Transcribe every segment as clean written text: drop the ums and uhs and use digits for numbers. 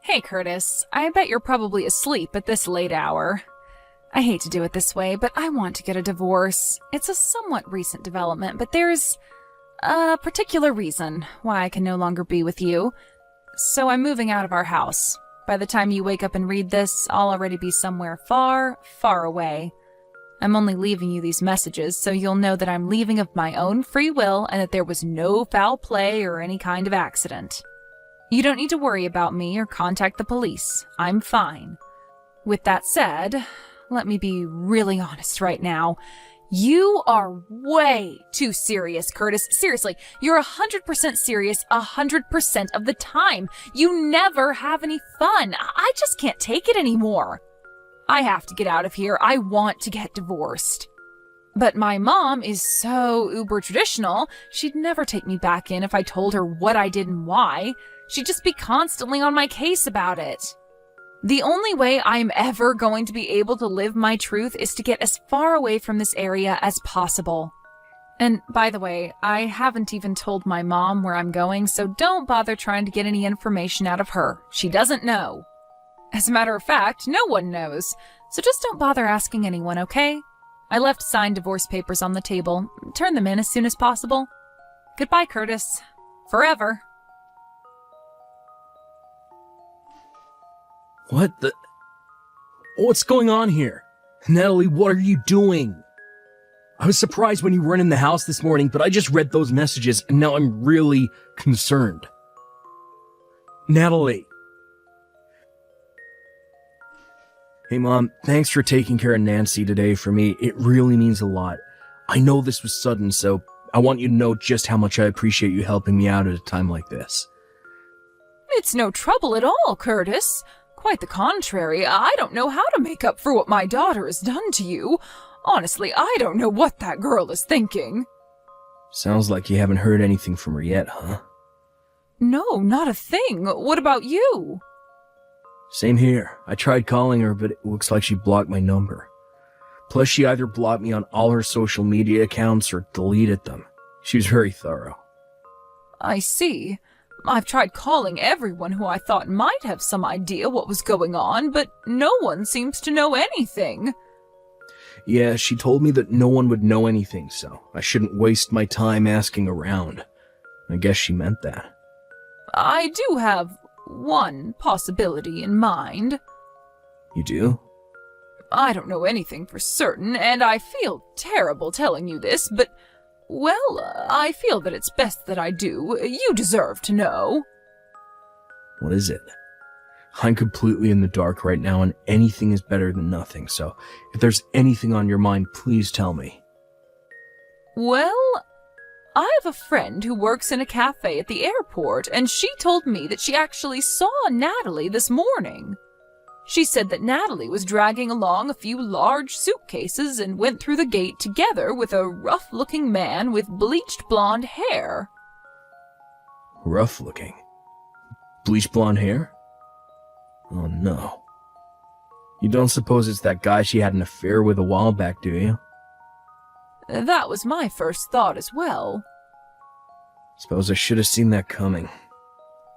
Hey, Curtis. I bet you're probably asleep at this late hour. I hate to do it this way, but I want to get a divorce. It's a somewhat recent development, but there's a particular reason why I can no longer be with you. So I'm moving out of our house. By the time you wake up and read this, I'll already be somewhere far, far away. I'm only leaving you these messages so you'll know that I'm leaving of my own free will and that there was no foul play or any kind of accident. You don't need to worry about me or contact the police. I'm fine. With that said, let me be really honest right now. You are way too serious, Curtis. Seriously, you're 100% serious 100% of the time. You never have any fun. I just can't take it anymore. I have to get out of here. I want to get divorced. But my mom is so uber traditional, she'd never take me back in if I told her what I did and why. She'd just be constantly on my case about it. The only way I'm ever going to be able to live my truth is to get as far away from this area as possible. And by the way, I haven't even told my mom where I'm going, so don't bother trying to get any information out of her. She doesn't know. As a matter of fact, no one knows, so just don't bother asking anyone, okay? I left signed divorce papers on the table. Turn them in as soon as possible. Goodbye, Curtis. Forever. What the... What's going on here? Natalie, what are you doing? I was surprised when you weren't in the house this morning, but I just read those messages and now I'm really concerned. Natalie. Hey, Mom, thanks for taking care of Nancy today for me. It really means a lot. I know this was sudden, so I want you to know just how much I appreciate you helping me out at a time like this. It's no trouble at all, Curtis. Quite the contrary. I don't know how to make up for what my daughter has done to you. Honestly, I don't know what that girl is thinking. Sounds like you haven't heard anything from her yet, huh? No, not a thing. What about you? Same here. I tried calling her, but it looks like she blocked my number. Plus, she either blocked me on all her social media accounts or deleted them. She was very thorough. I see. I've tried calling everyone who I thought might have some idea what was going on, but no one seems to know anything. Yeah, she told me that no one would know anything, so I shouldn't waste my time asking around. I guess she meant that. I do have one possibility in mind. You do? I don't know anything for certain, and I feel terrible telling you this, but, well, I feel that it's best that I do. You deserve to know. What is it? I'm completely in the dark right now, and anything is better than nothing, so if there's anything on your mind, please tell me. Well, I have a friend who works in a cafe at the airport, and she told me that she actually saw Natalie this morning. She said that Natalie was dragging along a few large suitcases and went through the gate together with a rough-looking man with bleached blonde hair. Rough-looking? Bleached blonde hair? Oh no. You don't suppose it's that guy she had an affair with a while back, do you? That was my first thought as well. Suppose I should have seen that coming.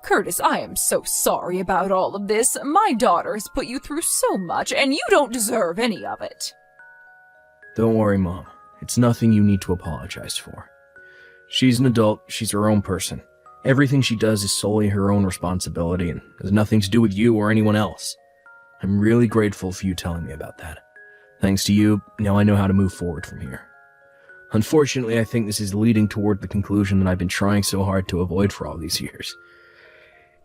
Curtis, I am so sorry about all of this. My daughter has put you through so much, and you don't deserve any of it. Don't worry, Mom. It's nothing you need to apologize for. She's an adult, she's her own person. Everything she does is solely her own responsibility and has nothing to do with you or anyone else. I'm really grateful for you telling me about that. Thanks to you, now I know how to move forward from here. Unfortunately, I think this is leading toward the conclusion that I've been trying so hard to avoid for all these years.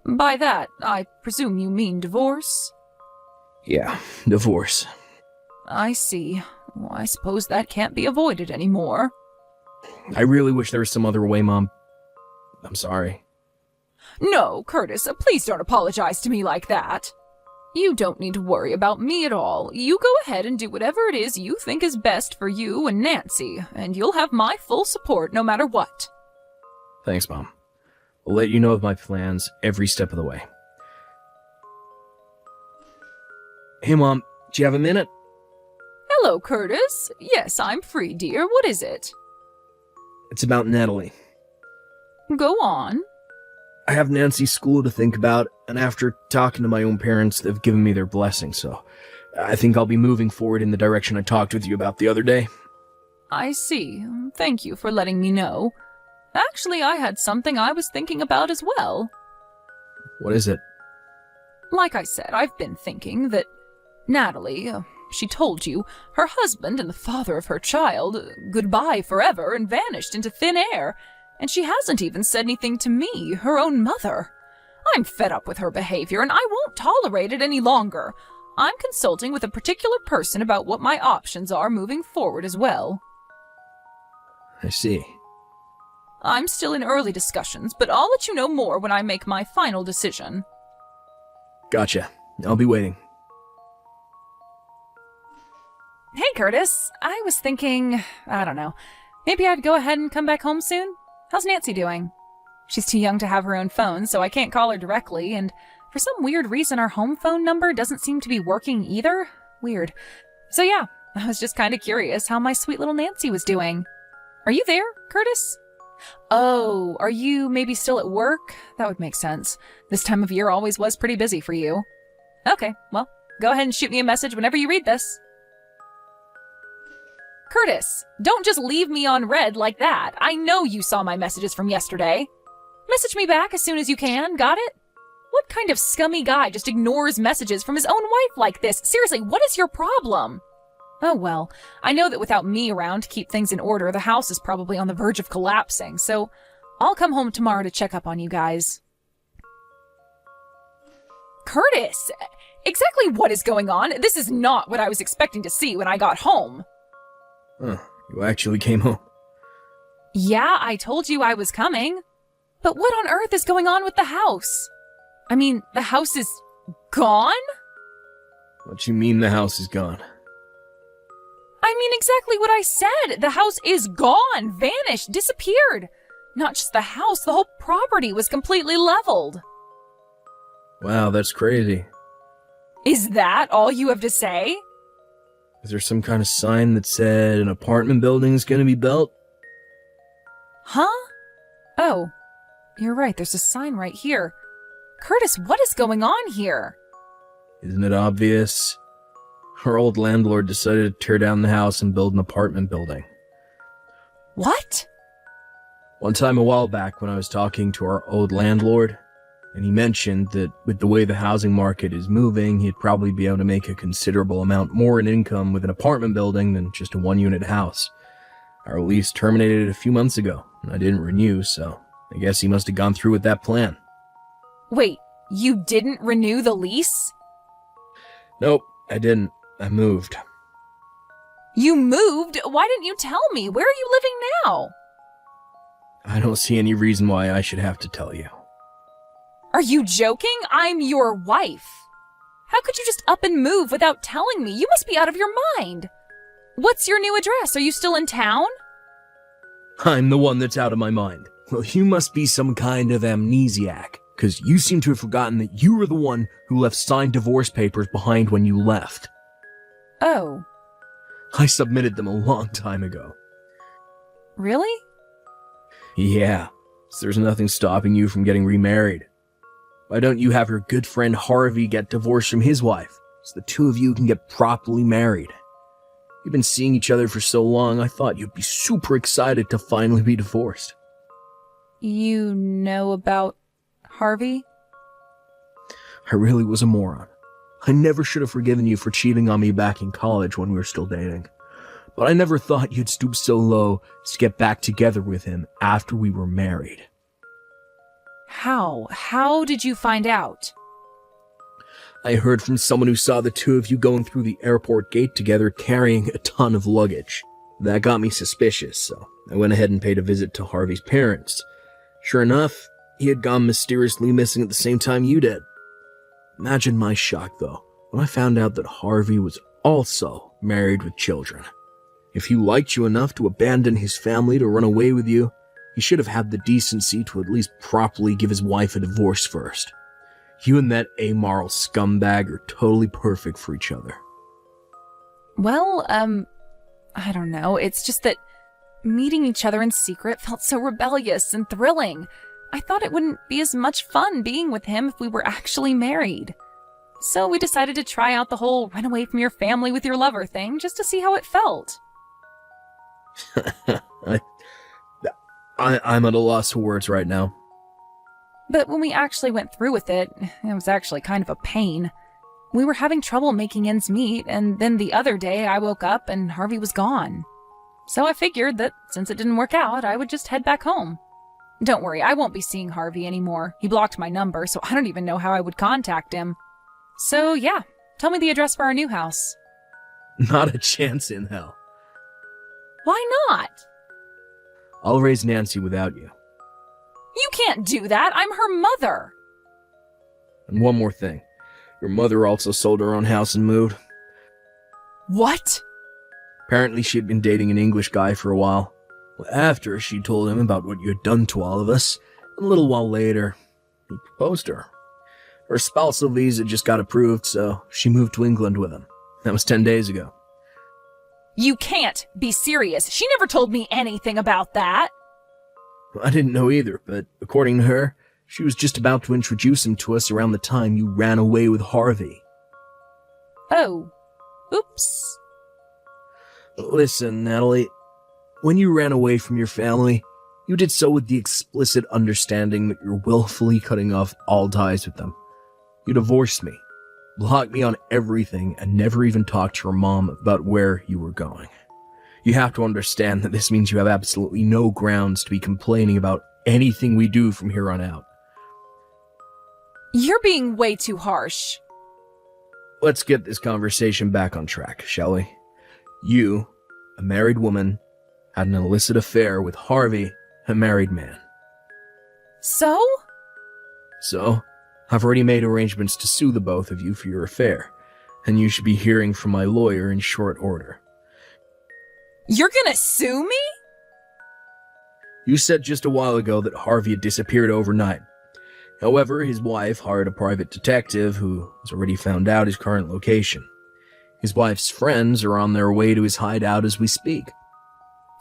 By that, I presume you mean divorce? Yeah, divorce. I see. Well, I suppose that can't be avoided anymore. I really wish there was some other way, Mom. I'm sorry. No, Curtis, please don't apologize to me like that. You don't need to worry about me at all. You go ahead and do whatever it is you think is best for you and Nancy, and you'll have my full support no matter what. Thanks, Mom. I'll let you know of my plans every step of the way. Hey, Mom, do you have a minute? Hello, Curtis. Yes, I'm free, dear. What is it? It's about Natalie. Go on. I have Nancy's school to think about, and after talking to my own parents, they've given me their blessing, so I think I'll be moving forward in the direction I talked with you about the other day. I see. Thank you for letting me know. Actually, I had something I was thinking about as well. What is it? Like I said, I've been thinking that Natalie, she told you, her husband and the father of her child, goodbye forever and vanished into thin air, and she hasn't even said anything to me, her own mother. I'm fed up with her behavior, and I won't tolerate it any longer. I'm consulting with a particular person about what my options are moving forward as well. I see. I'm still in early discussions, but I'll let you know more when I make my final decision. Gotcha. I'll be waiting. Hey, Curtis. I was thinking, I don't know, maybe I'd go ahead and come back home soon? How's Nancy doing? She's too young to have her own phone, so I can't call her directly, and for some weird reason our home phone number doesn't seem to be working either. Weird. So yeah, I was just kind of curious how my sweet little Nancy was doing. Are you there, Curtis? Oh, are you maybe still at work? That would make sense. This time of year always was pretty busy for you. Okay, well, go ahead and shoot me a message whenever you read this. Curtis, don't just leave me on red like that. I know you saw my messages from yesterday. Message me back as soon as you can, got it? What kind of scummy guy just ignores messages from his own wife like this? Seriously, what is your problem? Oh well, I know that without me around to keep things in order, the house is probably on the verge of collapsing, so I'll come home tomorrow to check up on you guys. Curtis, exactly what is going on? This is not what I was expecting to see when I got home. Huh, you actually came home. Yeah, I told you I was coming. But what on earth is going on with the house? I mean, the house is gone? What you mean the house is gone? I mean exactly what I said. The house is gone, vanished, disappeared. Not just the house, the whole property was completely leveled. Wow, that's crazy. Is that all you have to say? Is there some kind of sign that said an apartment building is gonna be built? Huh? Oh, you're right, there's a sign right here. Curtis, what is going on here? Isn't it obvious? Our old landlord decided to tear down the house and build an apartment building. What? One time a while back when I was talking to our old landlord, and he mentioned that with the way the housing market is moving, he'd probably be able to make a considerable amount more in income with an apartment building than just a one-unit house. Our lease terminated a few months ago, and I didn't renew, so I guess he must have gone through with that plan. Wait, you didn't renew the lease? Nope, I didn't. I moved. You moved? Why didn't you tell me? Where are you living now? I don't see any reason why I should have to tell you. Are you joking? I'm your wife. How could you just up and move without telling me? You must be out of your mind. What's your new address? Are you still in town? I'm the one that's out of my mind. Well, you must be some kind of amnesiac, because you seem to have forgotten that you were the one who left signed divorce papers behind when you left. Oh. I submitted them a long time ago. Really? Yeah, so there's nothing stopping you from getting remarried. Why don't you have your good friend Harvey get divorced from his wife, so the two of you can get properly married? You've been seeing each other for so long, I thought you'd be super excited to finally be divorced. You know about Harvey? I really was a moron. I never should have forgiven you for cheating on me back in college when we were still dating. But I never thought you'd stoop so low to get back together with him after we were married. How? How did you find out? I heard from someone who saw the two of you going through the airport gate together carrying a ton of luggage. That got me suspicious, so I went ahead and paid a visit to Harvey's parents. Sure enough, he had gone mysteriously missing at the same time you did. Imagine my shock, though, when I found out that Harvey was also married with children. If he liked you enough to abandon his family to run away with you, he should have had the decency to at least properly give his wife a divorce first. You and that amoral scumbag are totally perfect for each other. Well, I don't know. It's just that meeting each other in secret felt so rebellious and thrilling. I thought it wouldn't be as much fun being with him if we were actually married. So we decided to try out the whole run away from your family with your lover thing just to see how it felt. I'm at a loss for words right now. But when we actually went through with it, it was actually kind of a pain. We were having trouble making ends meet, and then the other day I woke up and Harvey was gone. So I figured that since it didn't work out, I would just head back home. Don't worry, I won't be seeing Harvey anymore. He blocked my number, so I don't even know how I would contact him. So yeah, tell me the address for our new house. Not a chance in hell. Why not? I'll raise Nancy without you. You can't do that. I'm her mother. And one more thing. Your mother also sold her own house and moved. What? Apparently she'd been dating an English guy for a while. After she told him about what you had done to all of us, a little while later, he proposed to her. Her spousal visa just got approved, so she moved to England with him. That was 10 days ago. You can't be serious. She never told me anything about that. I didn't know either, but according to her, she was just about to introduce him to us around the time you ran away with Harvey. Oh. Oops. Listen, Natalie, when you ran away from your family, you did so with the explicit understanding that you're willfully cutting off all ties with them. You divorced me, blocked me on everything, and never even talked to your mom about where you were going. You have to understand that this means you have absolutely no grounds to be complaining about anything we do from here on out. You're being way too harsh. Let's get this conversation back on track, shall we? You, a married woman, had an illicit affair with Harvey, a married man. So? So, I've already made arrangements to sue the both of you for your affair, and you should be hearing from my lawyer in short order. You're gonna sue me? You said just a while ago that Harvey had disappeared overnight. However, his wife hired a private detective who has already found out his current location. His wife's friends are on their way to his hideout as we speak.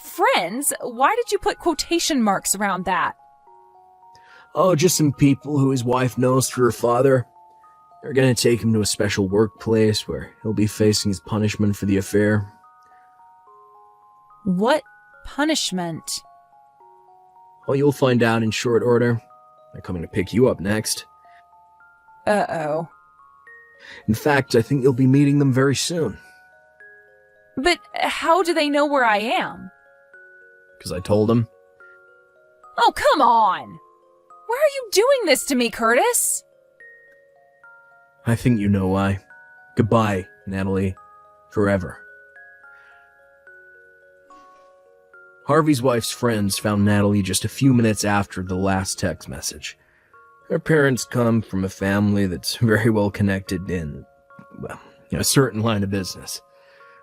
Friends? Why did you put quotation marks around that? Oh, just some people who his wife knows through her father. They're gonna take him to a special workplace where he'll be facing his punishment for the affair. What punishment? Well, you'll find out in short order. They're coming to pick you up next. Uh-oh. In fact, I think you'll be meeting them very soon. But how do they know where I am? Because I told them. Oh, come on! Why are you doing this to me, Curtis? I think you know why. Goodbye, Natalie. Forever. Harvey's wife's friends found Natalie just a few minutes after the last text message. Her parents come from a family that's very well connected in, well, a certain line of business.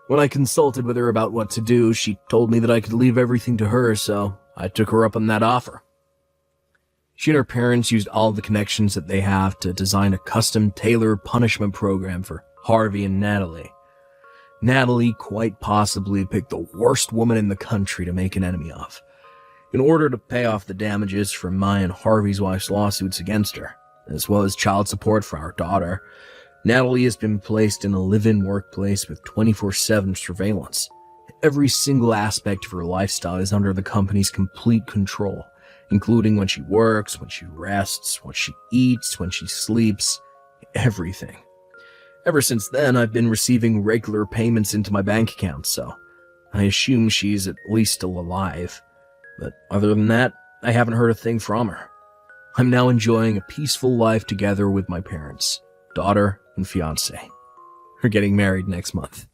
When I consulted with her about what to do, she told me that I could leave everything to her, so I took her up on that offer. She and her parents used all the connections that they have to design a custom tailored punishment program for Harvey and Natalie. Natalie quite possibly picked the worst woman in the country to make an enemy of, in order to pay off the damages from my and Harvey's wife's lawsuits against her, as well as child support for our daughter. Natalie has been placed in a live-in workplace with 24/7 surveillance. Every single aspect of her lifestyle is under the company's complete control, including when she works, when she rests, what she eats, when she sleeps, everything. Ever since then, I've been receiving regular payments into my bank account, so I assume she's at least still alive. But other than that, I haven't heard a thing from her. I'm now enjoying a peaceful life together with my parents, daughter, and fiancé. We're getting married next month.